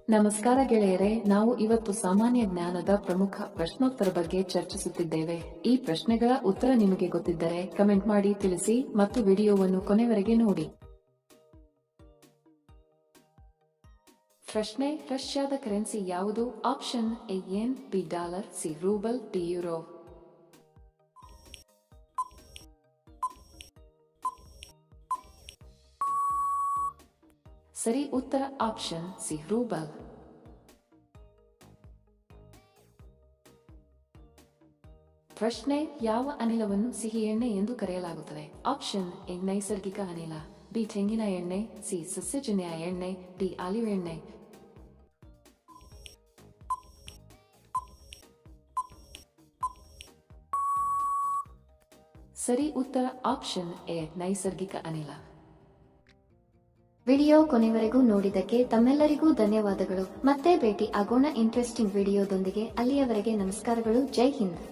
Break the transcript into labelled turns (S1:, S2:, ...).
S1: ನಮಸ್ಕಾರ ಗೆಳೆಯರೆ, ನಾವು ಇವತ್ತು ಸಾಮಾನ್ಯ ಜ್ಞಾನದ ಪ್ರಮುಖ ಪ್ರಶ್ನೋತ್ತರ ಬಗ್ಗೆ ಚರ್ಚಿಸುತ್ತಿದ್ದೇವೆ. ಈ ಪ್ರಶ್ನೆಗಳ ಉತ್ತರ ನಿಮಗೆ ಗೊತ್ತಿದ್ದರೆ ಕಮೆಂಟ್ ಮಾಡಿ ತಿಳಿಸಿ ಮತ್ತು ವಿಡಿಯೋವನ್ನು ಕೊನೆವರೆಗೆ ನೋಡಿ. ಪ್ರಶ್ನೆ: ರಷ್ಯಾದ ಕರೆನ್ಸಿ ಯಾವುದು? Option A yen, B dollar, C rouble, D euro. ಸರಿ ಉತ್ತರ ಆಪ್ಷನ್ ಸಿ ರೂಬಲ್. ಪ್ರಶ್ನೆ: ಯಾವ ಅನಿಲವನ್ನು ಸಿಹಿ ಎಣ್ಣೆ ಎಂದು ಕರೆಯಲಾಗುತ್ತದೆ? ಆಪ್ಷನ್ ಎ ನೈಸರ್ಗಿಕ ಅನಿಲ, ಬಿ ತೆಂಗಿನ ಎಣ್ಣೆ, ಸಿ ಸಸ್ಯಜನ್ಯ ಎಣ್ಣೆ, ಡಿ ಆಲಿವ್ ಎಣ್ಣೆ. ಸರಿ ಉತ್ತರ ಆಪ್ಷನ್ ಎ ನೈಸರ್ಗಿಕ ಅನಿಲ.
S2: ವಿಡಿಯೋ ಕೊನೆವರೆಗೂ ನೋಡಿದ್ದಕ್ಕೆ ತಮ್ಮೆಲ್ಲರಿಗೂ ಧನ್ಯವಾದಗಳು. ಮತ್ತೆ ಭೇಟಿ ಆಗೋಣ ಇಂಟ್ರೆಸ್ಟಿಂಗ್ ವಿಡಿಯೋದೊಂದಿಗೆ. ಅಲ್ಲಿಯವರೆಗೆ ನಮಸ್ಕಾರಗಳು. ಜೈ ಹಿಂದ್.